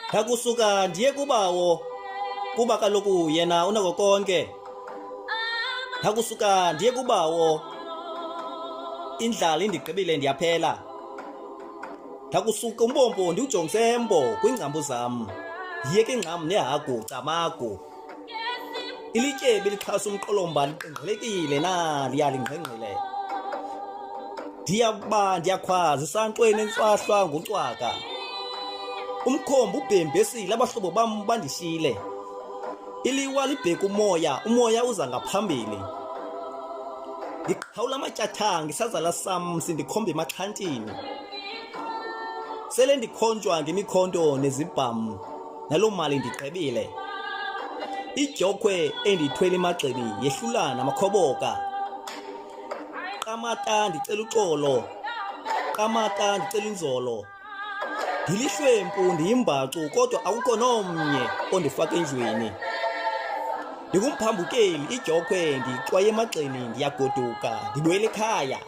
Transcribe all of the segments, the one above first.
Ndakusuka ndiye kubawo kuba kaloku yena unako konke. Ndakusuka ndiye kubawo indlala indigqibile ndiyaphela. Ndakusuka umbombo ndiwujongise embo kwiingcambu zam, ndiyeke ingcam nehagu camagu. Ilityebi lixhasa umqolomba liqengqelekile na liyalingqengqile. Ndiyakuba ndiyakhwaza esankxweni entswahlwa ngucwaka. Umkhomba ubhembesile abahlobo bam bandishiyile. Iliwa libheka umoya, umoya uza ngaphambili. Ndiqhawula amatyathanga isazala sam sindikhomba emaxhantini. Sele ndikhonjwa ngemikhonto nezibham, naloo mali ndigqibile. Idyokwe endiyithwele emagxeni yehlula namakhoboka. Qamata ndicela uxolo, qamata ndicela inzolo. Ndilihlwempu ndiyimbacu kodwa akukho nomnye ondifaka endlwini. Ndingumphambukeli idyokwe ndiyixwaye emagxeni ndiyagoduka ndibuyela ekhaya.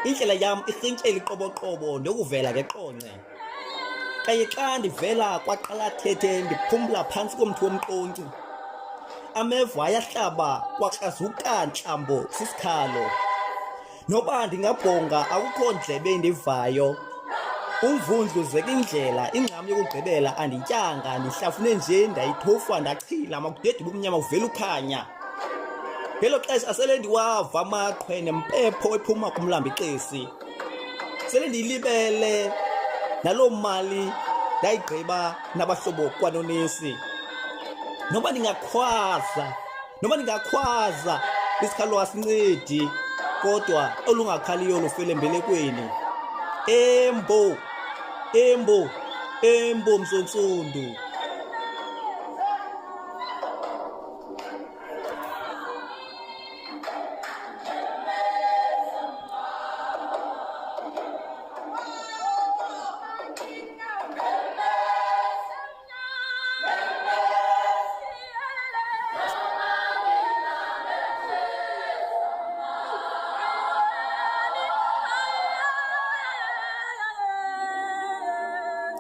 Indlela yam irhintyela iqoboqobo ndiyokuvela ngeqonce. Kaye xa ndivela kwaqalathethe ndiphumla phantsi komthi womqonci. Ameva ayahlaba kwakrazuka ntlambo sisikhalo. Noba ndingabhonga akukho ndlebe endivayo. Umvundluzeka indlela, ingcam yokugqibela andityanga, ndihlafune nje ndayithofa ndachila makudede bumnyama kuvela ukhanya. Ngelo xesha sele ndiwava amaqhwe nempepho ephuma kumlambo iqesi. Sele ndiyilibele naloo mali ndayigqiba nabahlobo kwanonesi. Noba ndingakhwaza isikhalo asincedi, kodwa olungakhaliyo lufele embelekweni. Embo, embo, embo msontsundu.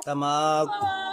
Camagu.